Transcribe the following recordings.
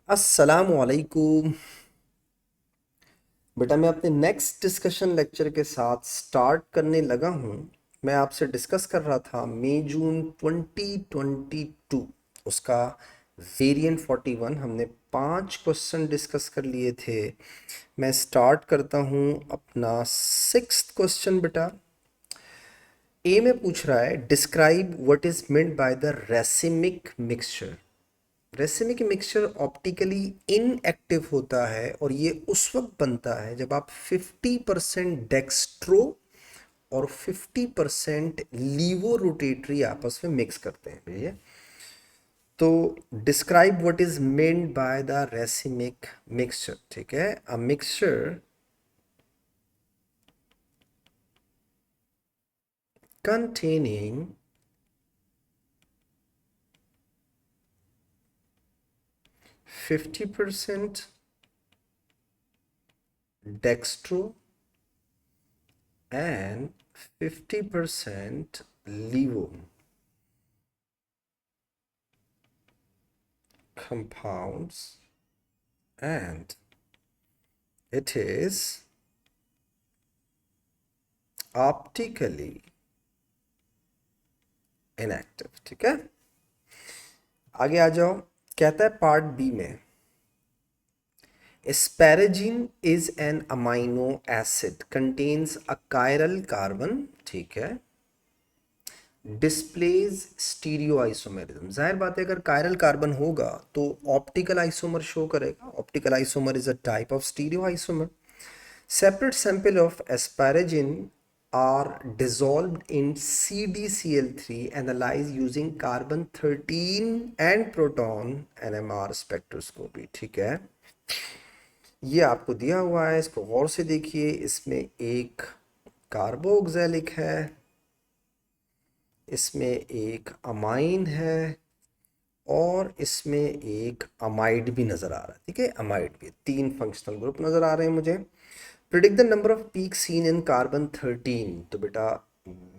अस्सलामुअलैकुम। बेटा मैं अपने नेक्स्ट डिस्कशन लेक्चर के साथ स्टार्ट करने लगा हूँ। मैं आपसे डिस्कस कर रहा था मई जून 2022 उसका वेरिएंट 41। हमने 5 क्वेश्चन डिस्कस कर लिए थे। मैं स्टार्ट करता हूँ अपना 6th क्वेश्चन। बेटा ए में पूछ रहा है, describe what is meant by the racemic mixture. Racemic mixture optically inactive होता है और ये उस वक्त बनता है जब आप 50% डेक्स्ट्रो और 50% लीवो रोटेटरी आपस में मिक्स करते हैं भैया। तो describe what is meant by the racemic mixture. ठीक है, a mixture containing 50% dextro and 50% levo compounds, and it is optically inactive। ठीक है, आगे आ जाओ। कहता है पार्ट बी में, asparagine is an amino acid contains a chiral carbon. ठीक है, डिस्प्लेज स्टीरियो आइसोमेरिज्म। जाहिर बात है अगर कायरल कार्बन होगा तो ऑप्टिकल आइसोमर शो करेगा। Optical isomer is a type of stereo isomer. Separate sample of asparagine are dissolved in CdCl3 analyzed using carbon 13 and proton NMR spectroscopy। ठीक है, ये आपको दिया हुआ है, इसको गौर से देखिए। इसमें एक कार्बोक्सिलिक है, इसमें एक अमाइन है और इसमें एक अमाइड भी नज़र आ रहा है। ठीक है, अमाइड भी, 3 फंक्शनल ग्रुप नज़र आ रहे हैं मुझे। Predict the number off peak seen in carbon 13। तो बेटा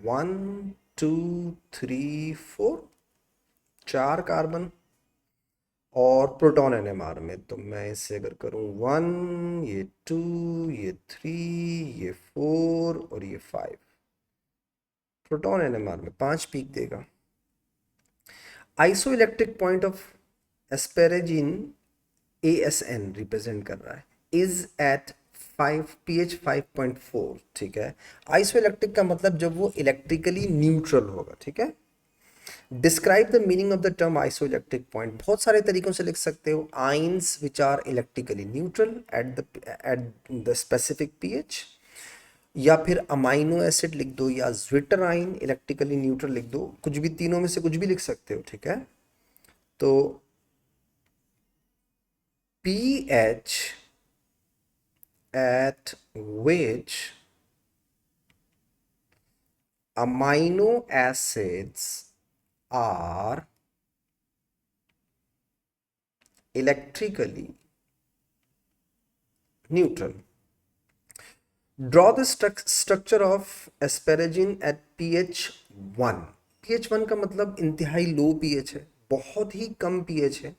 1 2 3 4, 4 कार्बन। और प्रोटॉन एनएमआर में तो मैं इससे अगर करूँ 1, ये 2, ये 3, ये 4 और ये 5, प्रोटॉन एनएमआर में 5 पीक देगा। Iso electric point of asparagine ASN represent कर रहा है, इज एट 5 pH 5.4। ठीक है, आइसो इलेक्ट्रिक का मतलब जब वो इलेक्ट्रिकली न्यूट्रल होगा। ठीक है, describe the meaning of the term iso electric point. बहुत सारे तरीकों से लिख सकते हो। Ions which are electrically neutral at the specific pH, या फिर अमाइनो एसिड लिख दो, या ज्विटराइन इलेक्ट्रिकली न्यूट्रल लिख दो। कुछ भी, तीनों में से कुछ भी लिख सकते हो। ठीक है, तो pH at which amino acids are electrically neutral. Draw the structure of asparagine at pH 1। pH 1 का मतलब इंतहाई लो pH है, बहुत ही कम pH है।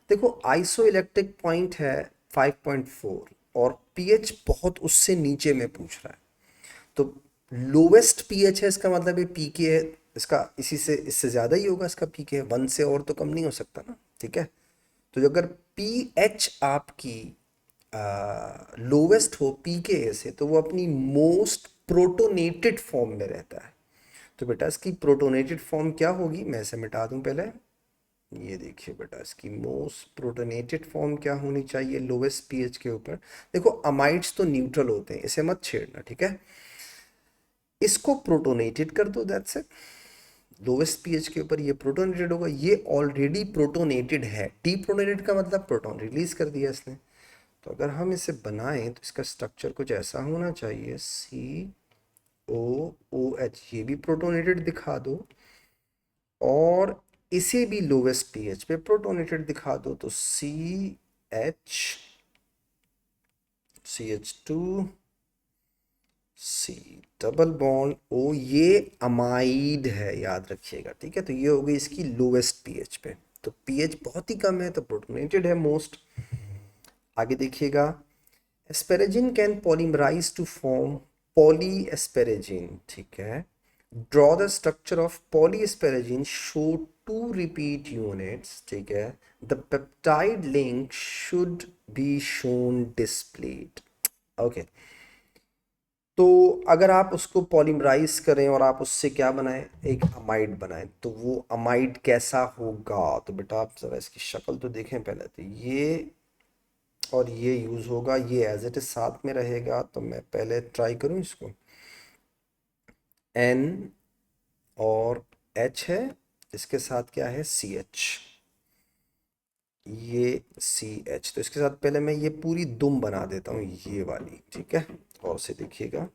देखो आइसो इलेक्ट्रिक पॉइंट है 5.4 और pH बहुत उससे नीचे में पूछ रहा है। तो लोवेस्ट पीएच है, इसका मतलब ये पीके है इसका, इसी से इससे ज़्यादा ही होगा इसका पीके है। 1 से और तो कम नहीं हो सकता ना। ठीक है, तो अगर पीएच आपकी लोवेस्ट हो पीके से, तो वो अपनी मोस्ट प्रोटोनेटेड फॉर्म में रहता है। तो बेटा इसकी प्रोटोनेटेड फॉर्म क्या होगी, मैं इसे मिटा दूं पहले। ये देखिए बेटा, इसकी मोस्ट प्रोटोनेटेड फॉर्म क्या होनी चाहिए लोवेस्ट पीएच के ऊपर। देखो अमाइड्स तो न्यूट्रल होते हैं, इसे मत छेड़ना। ठीक है, इसको प्रोटोनेटेड कर दो, दैट्स इट। लोवेस्ट पीएच के ऊपर ये प्रोटोनेटेड होगा, ये ऑलरेडी प्रोटोनेटेड है। डीप्रोटोनेटेड का मतलब प्रोटॉन रिलीज कर दिया इसने। तो अगर हम इसे बनाएं तो इसका स्ट्रक्चर कुछ ऐसा होना चाहिए, COOH। ये भी प्रोटोनेटेड दिखा दो और इसे भी लोवेस्ट पीएच पे प्रोटोनेटेड दिखा दो, तो CH2 C double bond O। ये अमाइड है, याद रखिएगा। ठीक है, तो ये हो गई इसकी लोवेस्ट पीएच पे। तो पीएच बहुत ही कम है तो प्रोटोनेटेड है मोस्ट। आगे देखिएगा, asparagine can polymerise to form poly asparagine, ठीक है। Draw the structure of poly asparagine, show two repeat units, ठीक है। The peptide link should be shown displayed. Okay, तो अगर आप उसको पॉलीमराइज करें और आप उससे क्या बनाएं, एक अमाइड बनाएं, तो वो अमाइड कैसा होगा? तो बेटा आप जरा इसकी शक्ल तो देखें पहले। तो ये और ये यूज़ होगा, ये एज इट इज साथ में रहेगा। तो मैं पहले ट्राई करूं इसको। एन और एच है, इसके साथ क्या है, सी एच, ये सी एच। तो इसके साथ पहले मैं ये पूरी दुम बना देता हूँ, ये वाली, ठीक है। और से देखिएगा,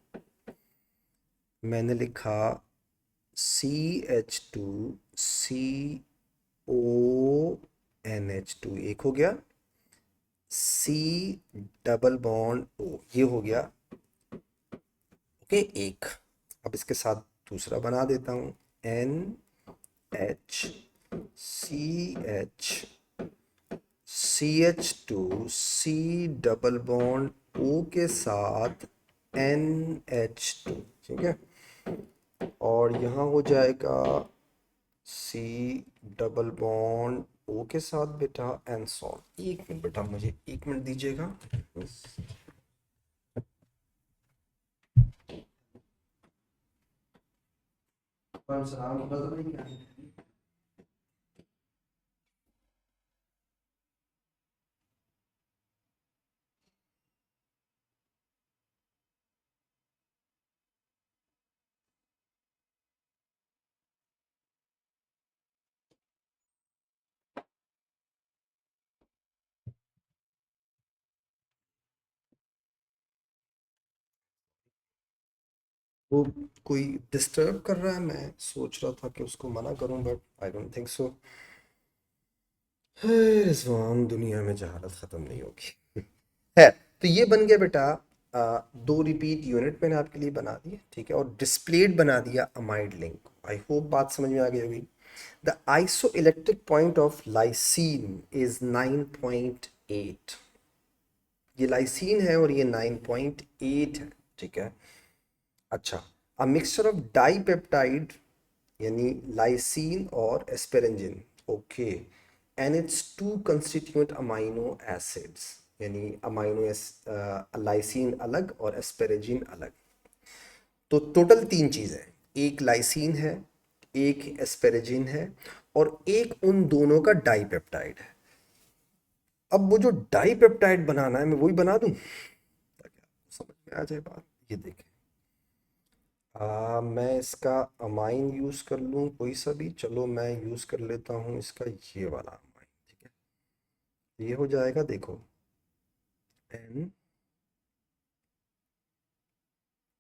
मैंने लिखा CH2CO, एक हो गया, C डबल बॉन्ड O, ये हो गया, ओके, एक। अब इसके साथ दूसरा बना देता हूँ, NH, CH, CH2, C double bond O के साथ NH2, ठीक है। और यहाँ हो जाएगा C डबल बॉन्ड O के साथ बेटा एन सॉल्ट। एक मिनट बेटा, मुझे एक मिनट दीजिएगा। वो कोई डिस्टर्ब कर रहा है, मैं सोच रहा था कि उसको मना करूं, but I don't think so. Rizwan, दुनिया में जहालत ख़त्म नहीं होगी। है, तो ये बन गया बेटा, दो रिपीट यूनिट मैंने आपके लिए बना दिए, ठीक है। और डिस्प्लेड बना दिया अमाइड लिंक। आई होप बात समझ में आ गई होगी। The iso electric point of lysine is 9.8। ये लाइसीन है और ये 9.8 है, ठीक है। अच्छा, अ मिक्सचर ऑफ डाइपेप्टाइड, यानी लाइसीन और asparagine, okay, and its two constituent amino acids, यानी लाइसीन अलग और एस्पेरेजिन अलग। तो टोटल तीन चीज़ें, एक लाइसीन है, एक एस्पेरेजिन है, और एक उन दोनों का डाइपेप्टाइड है। अब वो जो डाइपेप्टाइड बनाना है, मैं वही बना दूं ताकि आपको समझ में आ जाए बात। ये देखें, मैं इसका अमाइन यूज़ कर लूँ कोई सा भी, चलो मैं यूज़ कर लेता हूँ इसका ये वाला अमाइन, ठीक है। ये हो जाएगा, देखो, एन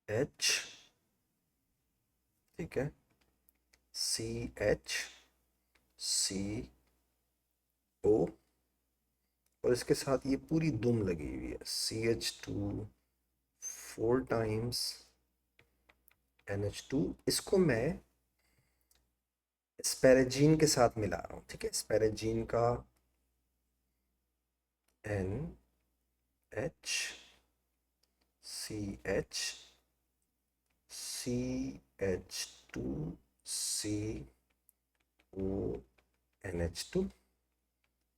एच, ठीक है, CH, CO, और इसके साथ ये पूरी दुम लगी हुई है, CH2 4 टाइम्स NH2। इसको मैं एस्पेरेजीन के साथ मिला रहा हूँ, ठीक है। एस्पेरेजीन का NH, CH2CO, NH2,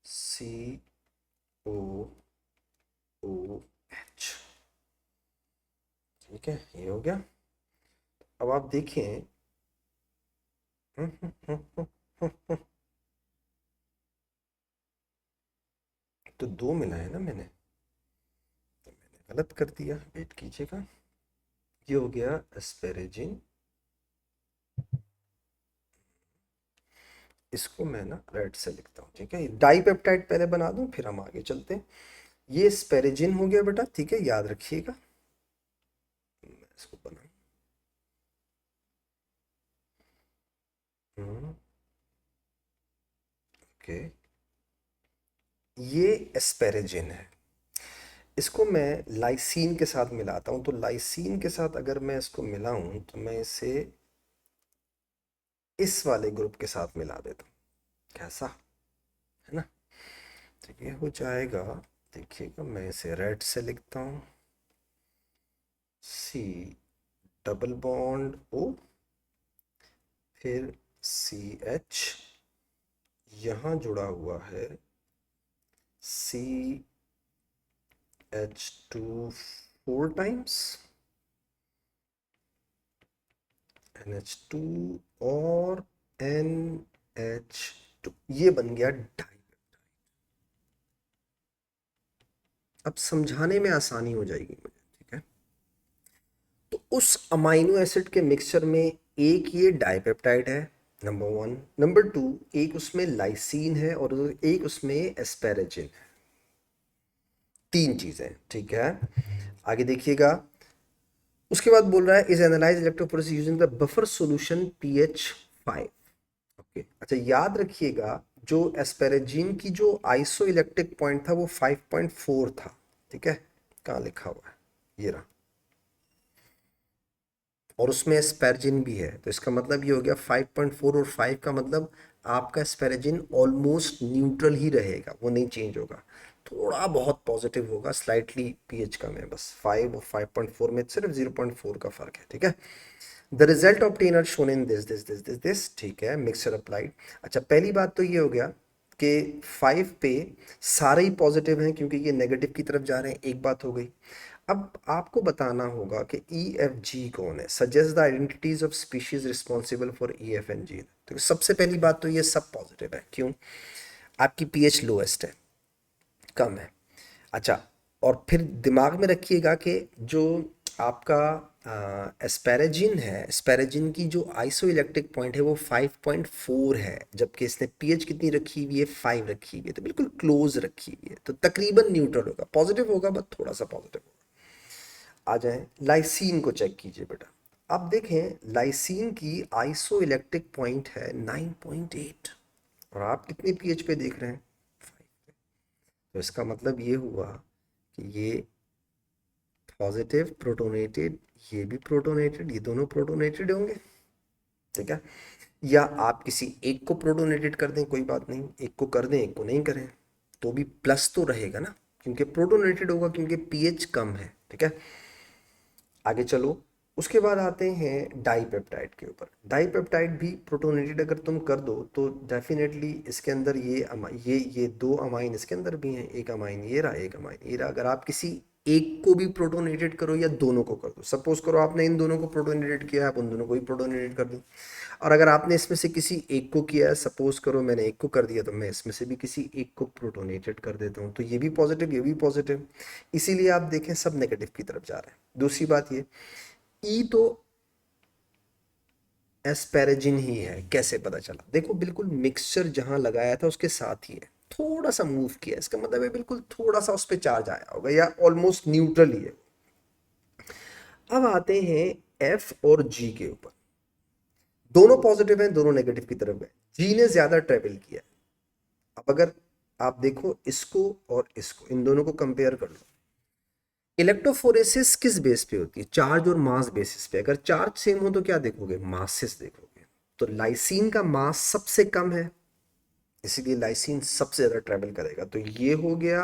COOH, ठीक है, ये हो गया। अब आप देखें, तो दो मिला है ना मैंने, तो मैंने गलत कर दिया, वेट कीजिएगा। ये हो गया एस्पेरेजिन, इसको मैं ना रेड से लिखता हूँ, ठीक है। डाइपेप्टाइड पहले बना दूं, फिर हम आगे चलते हैं। ये एस्पेरेजिन हो गया बेटा, ठीक है, याद रखिएगा। मैं इसको बना, ओके, ये एस्पेरेजिन है। इसको मैं लाइसीन के साथ मिलाता हूँ। तो लाइसीन के साथ अगर मैं इसको मिलाऊं, तो मैं इसे इस वाले ग्रुप के साथ मिला देता हूँ, कैसा? है ना। तो ये हो जाएगा, देखिएगा मैं इसे रेड से लिखता हूँ, सी डबल बॉन्ड ओ, फिर सी एच, यहाँ जुड़ा हुआ है C H two 4 times NH2 और NH2, ये बन गया डाई। अब समझाने में आसानी हो जाएगी मुझे, ठीक है। तो उस अमाइनो एसिड के मिक्सचर में एक ये डाइपेप्टाइड है, नंबर वन। नंबर टू, एक उसमें लाइसीन है और एक उसमें एस्पेरेजिन है। तीन चीजें, ठीक है। आगे देखिएगा, उसके बाद बोल रहा है is analyse electrophoresis using the buffer solution pH 5। Okay, अच्छा याद रखिएगा, जो एस्पेरेजिन की जो आइसो इलेक्ट्रिक पॉइंट था वो 5.4 था, ठीक है। कहाँ लिखा हुआ है, ये रहा। और उसमें एस्पेरेजिन भी है, तो इसका मतलब ये हो गया 5.4 और 5 का मतलब आपका एस्पेरेजिन ऑलमोस्ट न्यूट्रल ही रहेगा, वो नहीं चेंज होगा। थोड़ा बहुत पॉजिटिव होगा, स्लाइटली पीएच कम है बस। 5 और 5.4 में सिर्फ 0.4 का फर्क है, ठीक है। The result obtain are shown in this this this this this, ठीक है, मिक्सर अप्लाइड। अच्छा, पहली बात तो ये हो गया कि 5 पे सारे ही पॉजिटिव हैं क्योंकि ये नेगेटिव की तरफ जा रहे हैं, एक बात हो गई। अब आपको बताना होगा कि ई एफ जी कौन है, suggest the identities of species responsible for E F and G. तो सबसे पहली बात तो ये सब पॉजिटिव है, क्यों? आपकी पीएच लोएस्ट है, कम है। अच्छा, और फिर दिमाग में रखिएगा कि जो आपका एस्पेरेजिन है, एस्पेरेजिन की जो आइसो इलेक्ट्रिक पॉइंट है वो 5.4 है, जबकि इसने पीएच कितनी रखी हुई है, 5 रखी हुई है, तो बिल्कुल क्लोज रखी हुई है, तो तकरीबन न्यूट्रल होगा, पॉजिटिव होगा बट थोड़ा सा पॉजिटिव होगा। आ जाए लाइसीन को चेक कीजिए बेटा। अब देखें, लाइसीन की आइसो इलेक्ट्रिक पॉइंट है 9.8 और आप कितने पीएच पे देख रहे हैं, 5। तो इसका मतलब ये हुआ कि ये पॉजिटिव प्रोटोनेटेड, ये भी प्रोटोनेटेड, ये दोनों प्रोटोनेटेड होंगे, ठीक है। या आप किसी एक को प्रोटोनेटेड कर दें, कोई बात नहीं, एक को कर दें एक को नहीं करें, तो भी प्लस तो रहेगा ना, क्योंकि प्रोटोनेटेड होगा, क्योंकि पीएच कम है, ठीक है। आगे चलो, उसके बाद आते हैं डाइपेप्टाइड के ऊपर। डाइपेप्टाइड भी प्रोटोनेटेड अगर तुम कर दो तो डेफिनेटली इसके अंदर ये दो अमाइन इसके अंदर भी हैं, एक अमाइन ये रहा, एक अमाइन ये रहा। अगर आप किसी एक को भी प्रोटोनेटेड करो या दोनों को कर दो, सपोज करो आपने इन दोनों को प्रोटोनेटेड किया, आप उन दोनों को भी प्रोटोनेटेड कर दो। और अगर आपने इसमें से किसी एक को किया है, सपोज करो मैंने एक को कर दिया, तो मैं इसमें से भी किसी एक को प्रोटोनेटेड कर देता हूँ, तो ये भी पॉजिटिव ये भी पॉजिटिव, इसीलिए आप देखें सब नेगेटिव की तरफ जा रहे हैं। दूसरी बात ये, ई तो एस्पेरेजिन ही है, कैसे पता चला? देखो, बिल्कुल मिक्सचर जहां लगाया था उसके साथ ही है, थोड़ा सा मूव किया, इसका मतलब है बिल्कुल थोड़ा सा उस पर चार्ज आया होगा या ऑलमोस्ट न्यूट्रल ही है। अब आते हैं एफ और जी के ऊपर। दोनों पॉजिटिव हैं, दोनों नेगेटिव की तरफ गए, जी ने ज्यादा ट्रेवल किया। अब अगर आप देखो इसको और इसको, इन दोनों को कंपेयर कर लो। इलेक्ट्रोफोरेसिस किस बेस पे होती है? चार्ज और मास बेसिस पे। अगर चार्ज सेम हो तो क्या देखोगे? मासेस देखोगे। तो लाइसीन का मास सबसे कम है, इसीलिए लाइसीन सबसे ज्यादा ट्रेवल करेगा, तो ये हो गया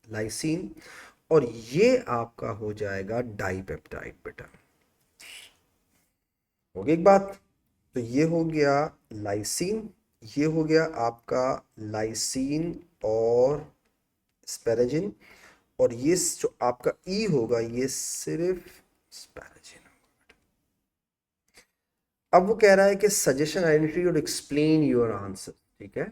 लाइसीन। और ये आपका हो जाएगा डाइपेप्टाइड बेटा, हो गई एक बात। तो ये हो गया लाइसीन, ये हो गया आपका लाइसीन और स्पेरेजिन, और ये जो आपका ई होगा ये सिर्फ स्पेरेजिन। अब वो कह रहा है कि सजेशन आइडेंटिटी और एक्सप्लेन योर आंसर, ठीक है।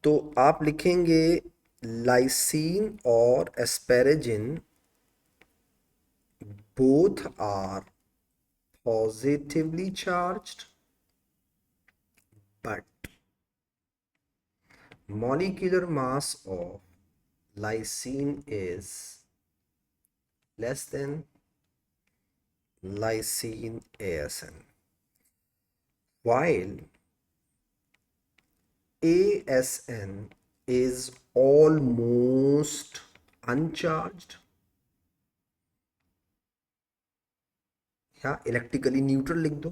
तो आप लिखेंगे लाइसीन और asparagine both are positively charged, but molecular mass of lysine is less than lysine ASN, while ASN is almost uncharged या इलेक्ट्रिकली न्यूट्रल लिख दो।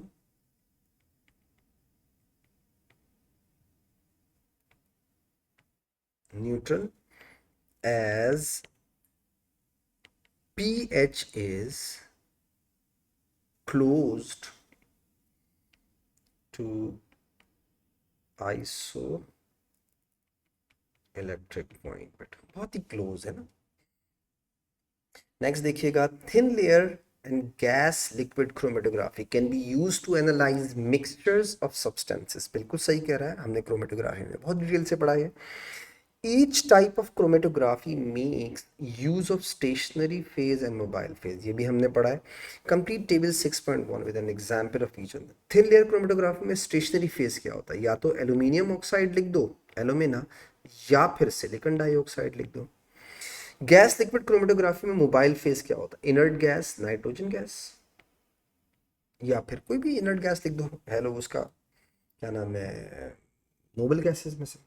neutral as pH is closed to iso electric point. बेटा बहुत ही close है ना। Next देखिएगा, thin layer and gas liquid chromatography can be use to analyse mixtures of substances. बिल्कुल सही कह रहा है, हमने क्रोमेटोग्राफी में बहुत डिटेल से पढ़ा है। Each type of chromatography makes use of stationary phase and mobile phase, ये भी हमने पढ़ा है। Complete table 6.1 with an example of each one। Thin layer chromatography में stationary phase क्या होता है? या तो एल्यूमिनियम ऑक्साइड लिख दो, एलुमिना, या फिर सिलिकॉन डाइऑक्साइड लिख दो। गैस लिक्विड क्रोमेटोग्राफी में मोबाइल फेज क्या होता है? इनर्ट गैस, नाइट्रोजन गैस, या फिर कोई भी इनर्ट गैस लिख दो। हेलो उसका क्या नाम है, नोबल गैसेस में से।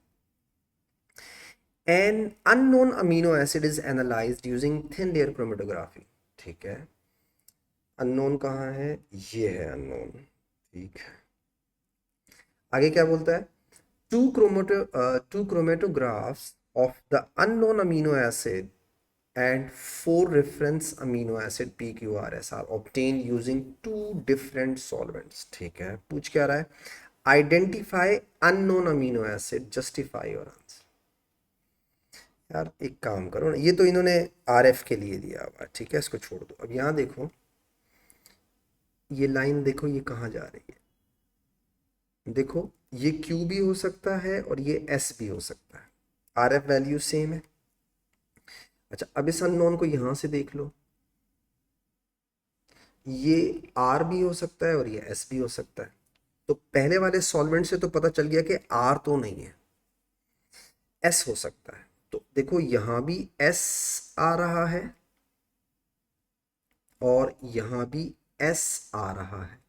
An unknown amino acid is analyzed using thin layer chromatography। ठीक है, अननोन कहाँ है? ये है अननोन। ठीक है, आगे क्या बोलता है? Two chromatographs of the unknown amino acid and four reference amino acid PQRS are obtained using two different solvents। ठीक है, पूछ क्या रहा है? Identify unknown amino acid, justify your answer। यार एक काम करो ना, ये तो इन्होंने RF के लिए दिया हुआ है, ठीक है, इसको छोड़ दो। अब यहाँ देखो, ये लाइन देखो, ये कहाँ जा रही है? देखो ये Q भी हो सकता है और ये S भी हो सकता है। RF वैल्यू सेम है। अच्छा, अब इस अननोन को यहाँ से देख लो, ये R भी हो सकता है और ये S भी हो सकता है। तो पहले वाले सॉल्वेंट से तो पता चल गया कि R तो नहीं है, S हो सकता है। तो देखो यहाँ भी S आ रहा है और यहाँ भी S आ रहा है।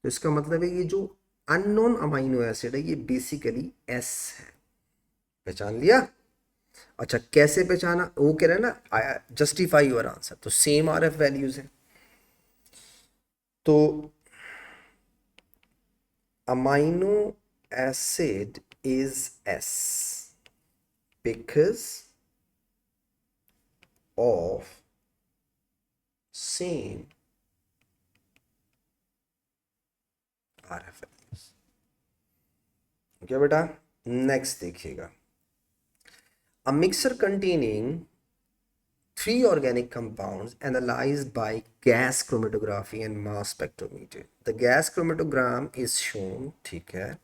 तो इसका मतलब है ये जो अननोन अमाइनो एसिड है ये बेसिकली S है। पहचान लिया? अच्छा, कैसे पहचाना? वो कह रहे हैं ना, जस्टिफाई योर आंसर। तो सेम RF वैल्यूज है, तो amino acid is S because of same RF values। क्या बेटा? नेक्स्ट देखिएगा, a mixture containing three organic compounds analyzed by gas chromatography and mass spectrometer। the gas chromatogram is shown। ठीक है,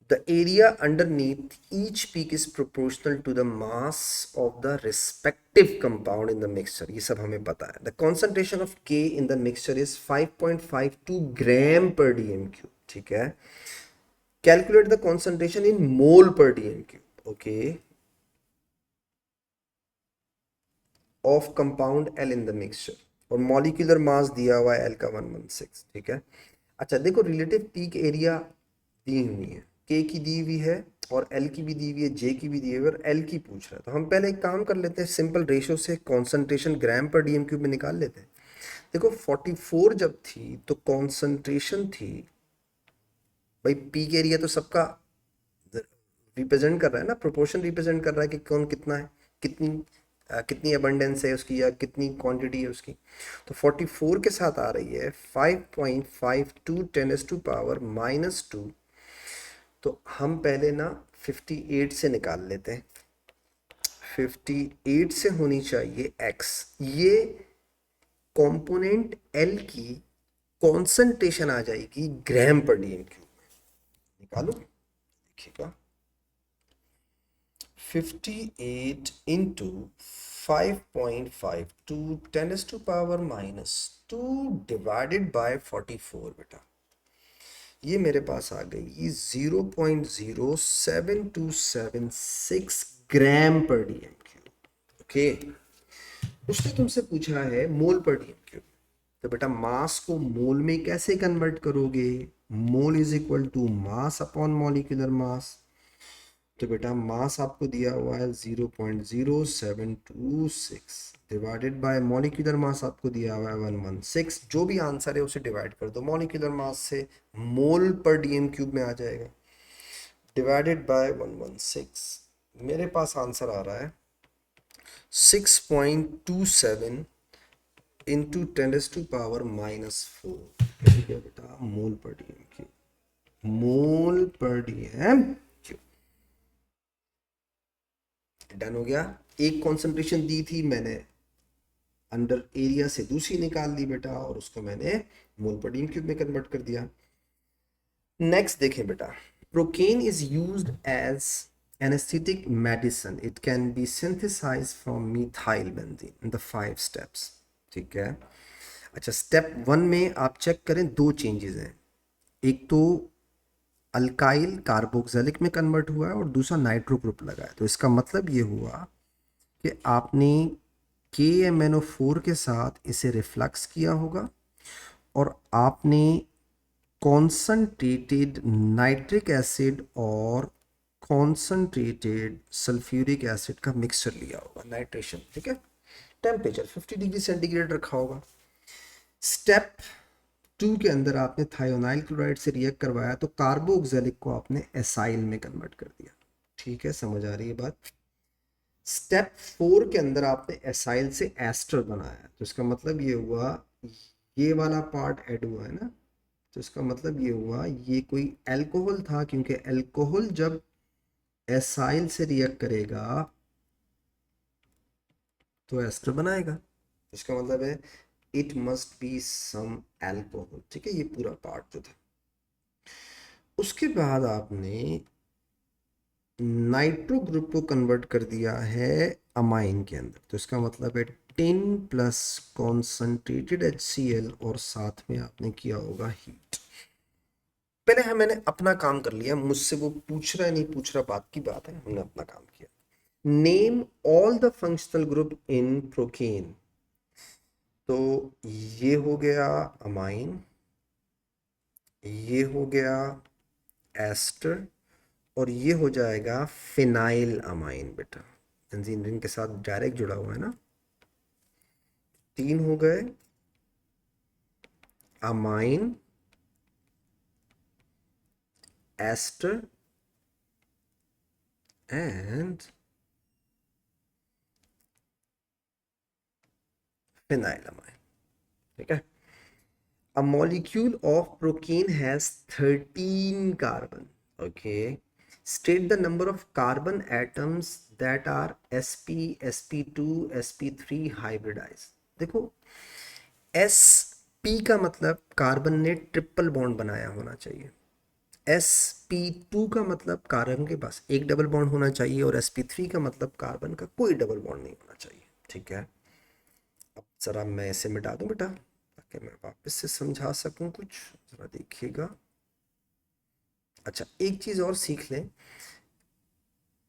the area underneath each peak is proportional to the mass of the respective compound in the mixture। ये सब हमें पता है। the concentration of K in the mixture is 5.52 gram per dm cube। ठीक है, calculate the concentration in mole per dm cube, okay, of compound L in the mixture। और molecular mass दिया हुआ है L का 116। ठीक है, अच्छा देखो, रिलेटिव पीक एरिया दी हुई है, K की दी हुई है और L की भी दी हुई है, J की भी दी हुई है, और L की पूछ रहा है। तो हम पहले एक काम कर लेते हैं, सिंपल रेशो से कॉन्सेंट्रेशन ग्राम पर डीएम क्यूब में निकाल लेते हैं। देखो 44 जब थी तो कॉन्सेंट्रेशन थी, भाई पीक एरिया तो सबका रिप्रेजेंट कर रहा है ना, प्रोपोर्शन रिप्रेजेंट कर रहा है कि कौन कितना है, कितनी कितनी अबंडेंस है उसकी या कितनी क्वांटिटी है उसकी। तो 44 के साथ आ रही है 5.52 10⁻⁻²। तो हम पहले ना 58 से निकाल लेते हैं। 58 से होनी चाहिए x, ये कंपोनेंट L की कॉन्सेंट्रेशन आ जाएगी ग्राम पर डीएम क्यूब में। निकालो, देखिएगा 58 इंटू 5.52 10⁻⁻² डिवाइडेड बाय 44। बेटा ये मेरे पास आ गई 0.07276 ग्राम पर डीएम क्यूब। ओके, उसने तुमसे पूछा है मोल पर डीएम क्यूब। तो बेटा मास को मोल में कैसे कन्वर्ट करोगे? Mole is equal to mass upon molecular mass. तो बेटा मास आपको दिया हुआ है 0.0726 डिवाइडेड बाय मॉलिक्यूलर मास आपको दिया हुआ है 116। जो भी आंसर है उसे डिवाइड कर दो मॉलिक्यूलर मास से, मोल पर डीएम क्यूब में आ जाएगा। डिवाइडेड बाय 116, मेरे पास आंसर आ रहा है 6.27 इंटू 10⁻⁻⁴। ठीक है बेटा, मोल पर डीएम क्यूब, मोल पर डीएम क्यूब। डन हो गया। एक कॉन्सेंट्रेशन दी थी मैंने, अंडर एरिया से दूसरी निकाल ली बेटा, और उसको मैंने मोल पर डीएम क्यूब में कन्वर्ट कर दिया। नेक्स्ट देखें बेटा, procaine is used as anesthetic medicine. It can be synthesized from methyl benzene in the 5 steps. ठीक है। अच्छा, स्टेप 1 में आप चेक करें, दो चेंजेस हैं। एक तो अल्काइल कार्बोक्सिलिक में कन्वर्ट हुआ है और दूसरा नाइट्रो ग्रुप लगा है। तो इसका मतलब ये हुआ कि आपने KMnO4 के साथ इसे रिफ्लक्स किया होगा और आपने कॉन्सनट्रेटेड नाइट्रिक एसिड और कॉन्सनट्रेटेड सल्फ्यूरिक एसिड का मिक्सचर लिया होगा, नाइट्रेशन। ठीक है। टेम्परेचर 50 डिग्री सेंटीग्रेड रखा होगा। स्टेप 2 के अंदर आपने थायोनाइल क्लोराइड से रिएक्ट करवाया तो कार्बोक्सिलिक को आपने एसाइल में कन्वर्ट कर दिया। ठीक है, समझ आ रही है बात। स्टेप 4 के अंदर आपने एसाइल से एस्टर बनाया, तो इसका मतलब ये हुआ, ये वाला पार्ट ऐड हुआ है ना, तो इसका मतलब ये हुआ ये कोई अल्कोहल था, क्योंकि अल्कोहल जब एसाइल से रिएक्ट करेगा तो एस्टर बनाएगा। इसका मतलब है it must be some alcohol. ठीक है, ये पूरा पार्ट जो था। उसके बाद आपने नाइट्रो ग्रुप को कन्वर्ट कर दिया है अमाइन के अंदर, तो इसका मतलब है 10 प्लस कॉन्सनट्रेटेड HCl और साथ में आपने किया होगा हीट। पहले मैंने अपना काम कर लिया, मुझसे वो पूछ रहा है नहीं पूछ रहा बात की बात है, हमने अपना काम किया। Name all the functional group in procaine, तो ये हो गया अमाइन, ये हो गया एस्टर, और ये हो जाएगा फिनाइल अमाइन बेटा। बेंजीन रिंग के साथ डायरेक्ट जुड़ा हुआ है ना। 3 हो गए, amine, ester and phenyl amine. ठीक है। A molecule of procaine has 13 carbon. Okay. State the number of carbon atoms that are sp, sp2, sp3 hybridized. देखो, sp का मतलब कार्बन ने ट्रिपल बॉन्ड बनाया होना चाहिए। sp2 का मतलब कार्बन के पास एक डबल बॉन्ड होना चाहिए, और sp3 का मतलब कार्बन का कोई डबल बॉन्ड नहीं होना चाहिए। ठीक है। अब जरा मैं इसे मिटा दूं बेटा, ताकि मैं वापस से समझा सकूं कुछ। जरा देखिएगा। अच्छा, एक चीज़ और सीख लें,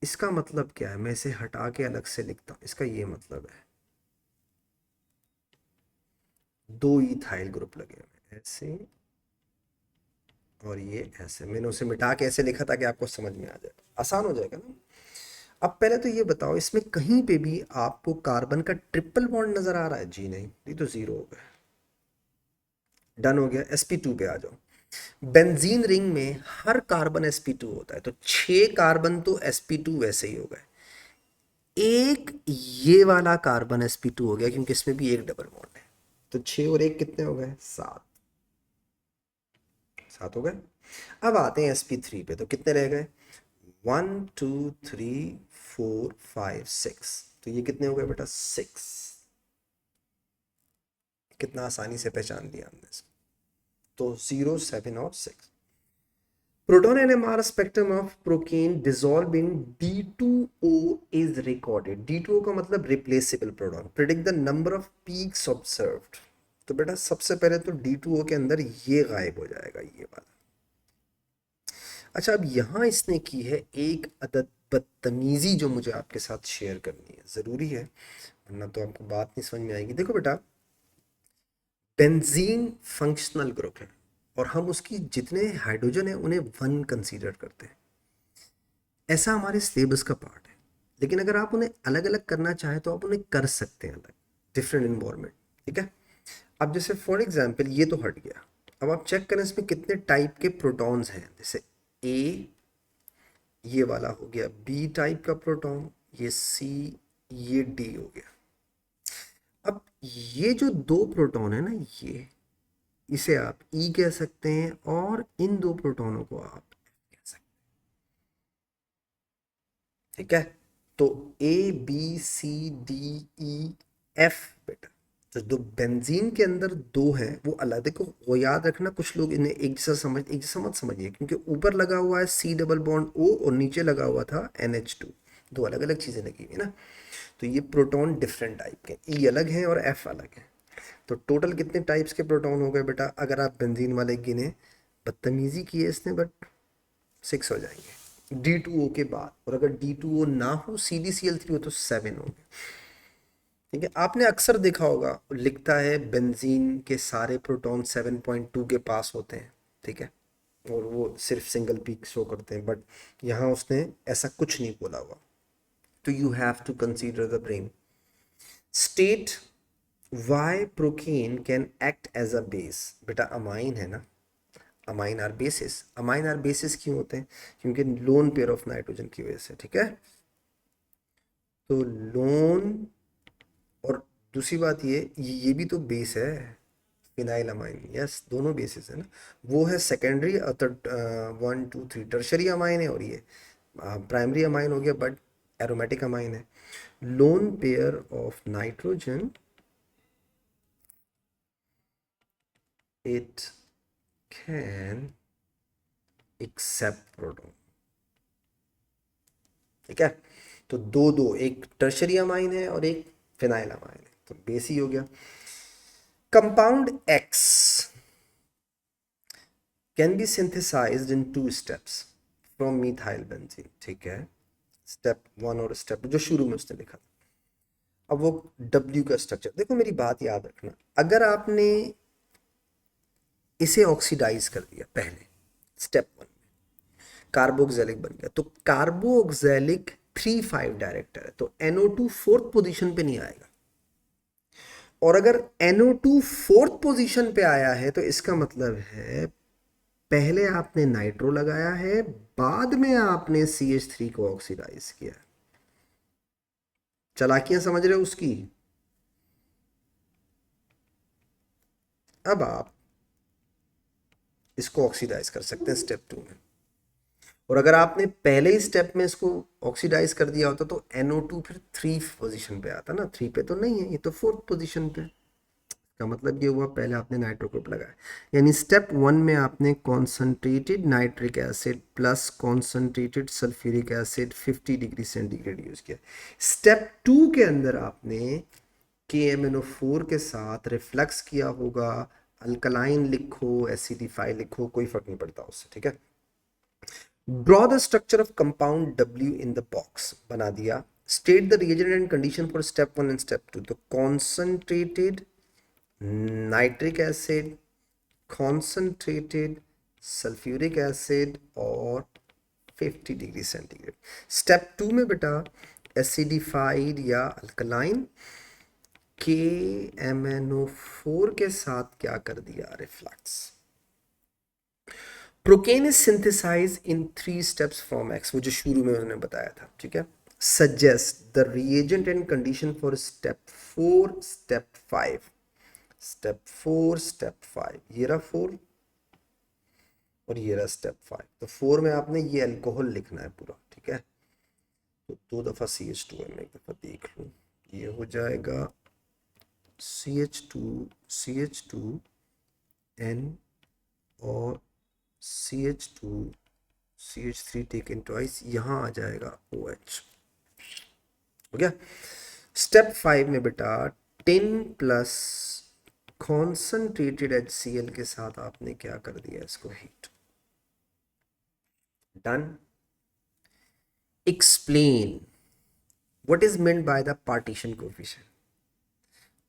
इसका मतलब क्या है, मैं इसे हटा के अलग से लिखता हूँ। इसका ये मतलब है 2 इथाइल ग्रुप लगे हुए ऐसे, और ये ऐसे। मैंने उसे मिटा के ऐसे लिखा था कि आपको समझ में आ जाए, आसान हो जाएगा ना। अब पहले तो ये बताओ, इसमें कहीं पे भी आपको कार्बन का ट्रिपल बॉन्ड नजर आ रहा है? जी नहीं, ये तो जीरो हो गया। डन हो गया। sp2 पे आ जाओ। बेंजीन रिंग में हर कार्बन sp2 होता है, तो 6 कार्बन तो sp2 वैसे ही हो गए। एक ये वाला कार्बन sp2 हो गया, क्योंकि इसमें भी एक डबल बॉन्ड है, तो 6 और 1 कितने हो गए? 7। 7 हो गए। अब आते हैं sp3 पे, तो कितने रह गए? 1 2 3 4 5 6, तो ये कितने हो गए बेटा? 6। कितना आसानी से पहचान लिया हमने इसको। तो 0 7 और 6। Proton NMR spectrum of procaine dissolved in D2O is recorded. D2O का मतलब replaceable proton. Predict the number of peaks observed. तो बेटा सबसे पहले तो D2O के अंदर ये गायब हो जाएगा, ये वाला। अच्छा, अब यहाँ इसने की है एक अदद बदतमीजी, जो मुझे आपके साथ शेयर करनी है, ज़रूरी है, वरना तो आपको बात नहीं समझ में आएगी। देखो बेटा, बेंजीन फंक्शनल ग्रुप है और हम उसकी जितने हाइड्रोजन है उन्हें 1 कंसीडर करते हैं। ऐसा हमारे सिलेबस का पार्ट है, लेकिन अगर आप उन्हें अलग अलग करना चाहें तो आप उन्हें कर सकते हैं अलग, डिफरेंट इन्वायरमेंट। ठीक है। अब जैसे फॉर एग्जांपल ये तो हट गया। अब आप चेक करें इसमें कितने टाइप के प्रोटॉन्स हैं। जैसे ए, ये वाला हो गया बी टाइप का प्रोटॉन, ये सी, ये डी हो गया। अब ये जो दो प्रोटॉन है ना, ये इसे आप ई कह सकते हैं और इन दो प्रोटॉनों को आप कह सकते हैं। ठीक है, तो A B C D E F बेटा, तो जो बेंजीन के अंदर दो है वो अलग, देखो वो याद रखना, कुछ लोग इन्हें एक जैसा मत समझिए, क्योंकि ऊपर लगा हुआ है सी डबल बॉन्ड ओ और नीचे लगा हुआ था NH2, दो अलग अलग चीजें लगी हुई है ना। तो ये प्रोटॉन डिफरेंट टाइप के, ई अलग है और एफ अलग है। तो टोटल कितने टाइप्स के प्रोटॉन हो गए बेटा, अगर आप बेंजीन वाले गिने, बदतमीजी की है इसने बट 6 हो जाएंगे D2O के बाद, और अगर D2O ना हो CdCl3 हो तो 7 होंगे। ठीक है, आपने अक्सर देखा होगा लिखता है बेंजीन के सारे प्रोटॉन 7.2 के पास होते हैं। ठीक है, और वो सिर्फ सिंगल पीक शो करते हैं, बट यहाँ उसने ऐसा कुछ नहीं बोला हुआ। तो you have to consider the brain state why procaine can act as a base. बेटा अमाइन है ना, amine are bases, amine are bases क्यों होते हैं, क्योंकि लोन पेयर ऑफ नाइट्रोजन की वजह से। ठीक है, तो लोन, और दूसरी बात ये भी तो बेस है, फिनाइल अमाइन, यस दोनों बेसिस है ना। वो है सेकेंडरी, 1 2 3 टर्शरी अमाइन है, और ये प्राइमरी अमाइन हो गया, बट एरोमेटिक अमाइन है। Lone pair of nitrogen, it can accept proton. ठीक है, तो दो दो, एक टर्शरी अमाइन है और एक फिनाइल अमाइन है, तो बेस ही हो गया। Compound X can be synthesized in 2 steps from methyl benzene. ठीक है, स्टेप 1 और स्टेप जो शुरू में उसने लिखा था। अब वो W का स्ट्रक्चर देखो, मेरी बात याद रखना, अगर आपने इसे ऑक्सीडाइज कर दिया पहले स्टेप 1, कार्बोक्सिलिक बन गया, तो कार्बोक्सिलिक 3 5 डायरेक्टर है, तो NO2 फोर्थ पोजीशन पे नहीं आएगा। और अगर NO2 फोर्थ पोजीशन पे आया है तो इसका मतलब है पहले आपने नाइट्रो लगाया है, बाद में आपने CH3 को ऑक्सीडाइज किया। चालाकियां समझ रहे हो उसकी। अब आप इसको ऑक्सीडाइज कर सकते हैं स्टेप 2 में, और अगर आपने पहले ही स्टेप में इसको ऑक्सीडाइज कर दिया होता तो NO2 फिर 3 पोजीशन पे आता ना, 3 पे तो नहीं है, ये तो फोर्थ पोजीशन पे। का मतलब ये हुआ पहले आपने नाइट्रो ग्रुप लगाया, यानी स्टेप 1 में आपने concentrated nitric acid plus concentrated sulphuric acid 50 degree centigrade use किया। स्टेप 2 के अंदर आपने KMnO4 के साथ रिफ्लेक्स किया होगा, अल्कलाइन लिखो एसिडिफाई लिखो, कोई फर्क नहीं पड़ता उससे। ठीक है, draw the structure of compound W in the box, बना दिया। State the reagent and condition for step 1 and step 2, तो concentrated nitric acid, concentrated sulphuric acid और 50 डिग्री सेंटीग्रेड। स्टेप 2 में बेटा एसिडिफाइड या अल्कलाइन KMnO4 के साथ क्या कर दिया, reflux. Procaine is synthesize in 3 steps from X, वो जो शुरू में उन्होंने बताया था। ठीक है, suggest the reagent and condition for step 4 step 5, step 4 step 5, ये रहा 4 और ये रहा स्टेप 5। तो 4 में आपने ये अल्कोहल लिखना है पूरा। ठीक है, तो 2 दफ़ा CH2 है, मैं एक दफ़ा देख लूँ, ये हो जाएगा CH2 N और CH3 टेकन ट्वाइस, यहाँ आ जाएगा OH। हो गया। स्टेप 5 में बेटा 10 प्लस कॉन्सेंट्रेटेड HCl के साथ आपने क्या कर दिया, इसको heat. Done. Explain what is meant by the partition coefficient.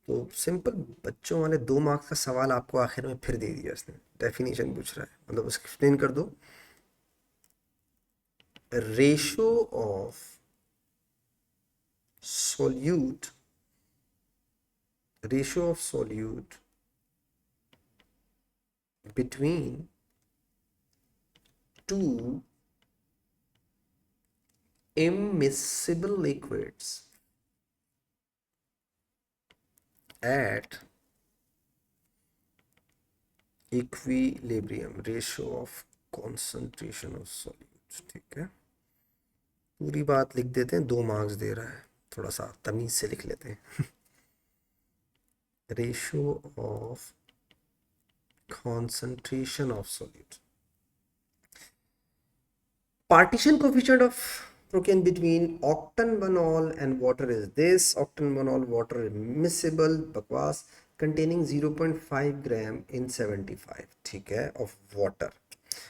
तो सिंपल बच्चों वाले 2 मार्क्स का सवाल आपको आखिर में फिर दे दिया इसने, डेफिनेशन पूछ रहा है, मतलब उसको एक्सप्लेन कर दो। Ratio of solute, ratio of solute between two immiscible liquids at equilibrium, ratio of concentration of solutes। ठीक है, पूरी बात लिख देते हैं, 2 मार्क्स दे रहा है, थोड़ा सा तमीज से लिख लेते हैं। Ratio of concentration of solute, partition coefficient of protein between octanbanol and water is this, octanbanol water immiscible बकवास, containing 0.5 gram in 75, ठीक है, of water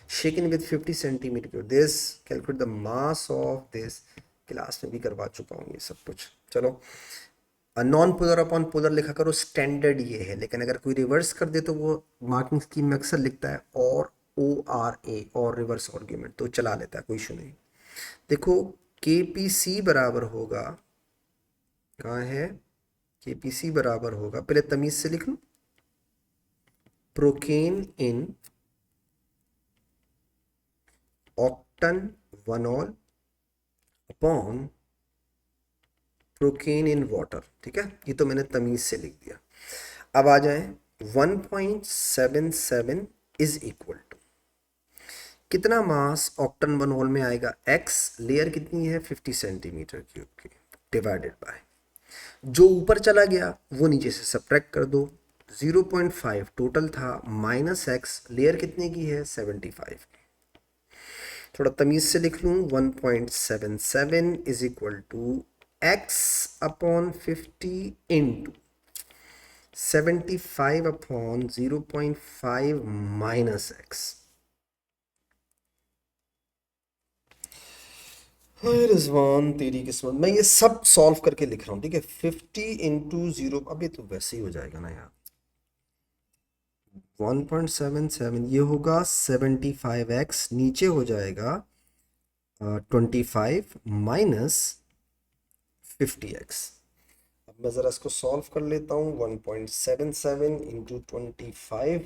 shaken with 50 centimeter cube, this calculate the mass of this, class में भी करवा चुका हूँ ये सब कुछ। चलो, नॉन पोलर अपॉन पोलर लिखा करो, स्टैंडर्ड ये है, लेकिन अगर कोई रिवर्स कर दे तो वो मार्किंग स्कीम में अक्सर लिखता है और ORA और रिवर्स आर्ग्यूमेंट, तो चला लेता है, कोई इशू नहीं। देखो KPC बराबर होगा, कहाँ है KPC बराबर होगा, पहले तमीज से लिख लूं, procaine in octanol upon procaine in water, ठीक है, ये तो मैंने तमीज से लिख दिया। अब आ जाए 1.77 इज इक्वल टू कितना मास ऑक्टेनवनॉल में आएगा, x, लेयर कितनी है 50 सेंटीमीटर क्यूब की, डिवाइडेड बाय जो ऊपर चला गया वो नीचे से सब्ट्रैक्ट कर दो, 0.5 टोटल था, माइनस x, लेयर कितने की है 75 की, थोड़ा तमीज से लिख लूं, 1.77 is equal to x upon 50 into 75 upon 0.5 minus x। Rizwan तेरी किस्मत, मैं ये सब सॉल्व करके लिख रहा हूँ, ठीक है, 50 इंटू 0, अब ये तो वैसे ही हो जाएगा ना यार, 1.77 ये होगा 75x, नीचे हो जाएगा 25 माइनस 50x। अब मैं ज़रा इसको सॉल्व कर लेता हूँ, 1.77 इंटू 25,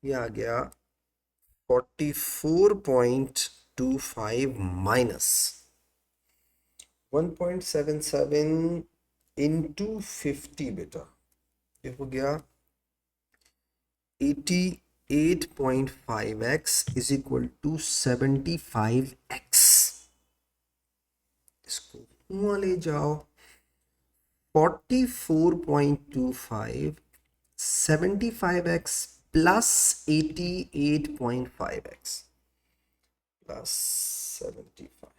ये आ गया 44.25 माइनस 1.77 इंटू 50, बेटा ये हो गया 88.5x is equal to 75x। इसको वहाँ ले जाओ, 44.25 75x प्लस 88.5x प्लस 75,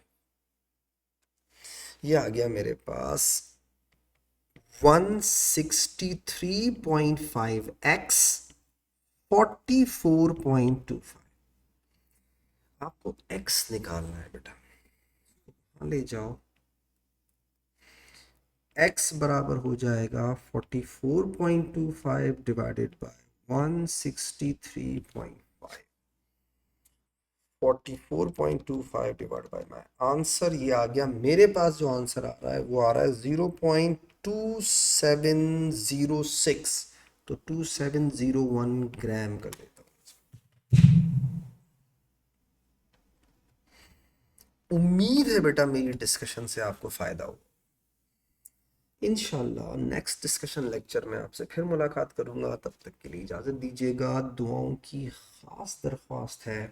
ये आ गया मेरे पास 163.5x 44.25। आपको x निकालना है बेटा, ले जाओ, x बराबर हो जाएगा 44.25 divided by 163.5, 44.25 divide by my answer, ये आ गया मेरे पास, जो आंसर आ रहा है वो आ रहा है 0.2706, तो 2701 ग्राम कर देता हूँ। उम्मीद है बेटा मेरी डिस्कशन से आपको फायदा हो। इंशाल्लाह नेक्स्ट डिस्कशन लेक्चर में आपसे फिर मुलाकात करूंगा, तब तक के लिए इजाज़त दीजिएगा। दुआओं की ख़ास दरख्वास्त है।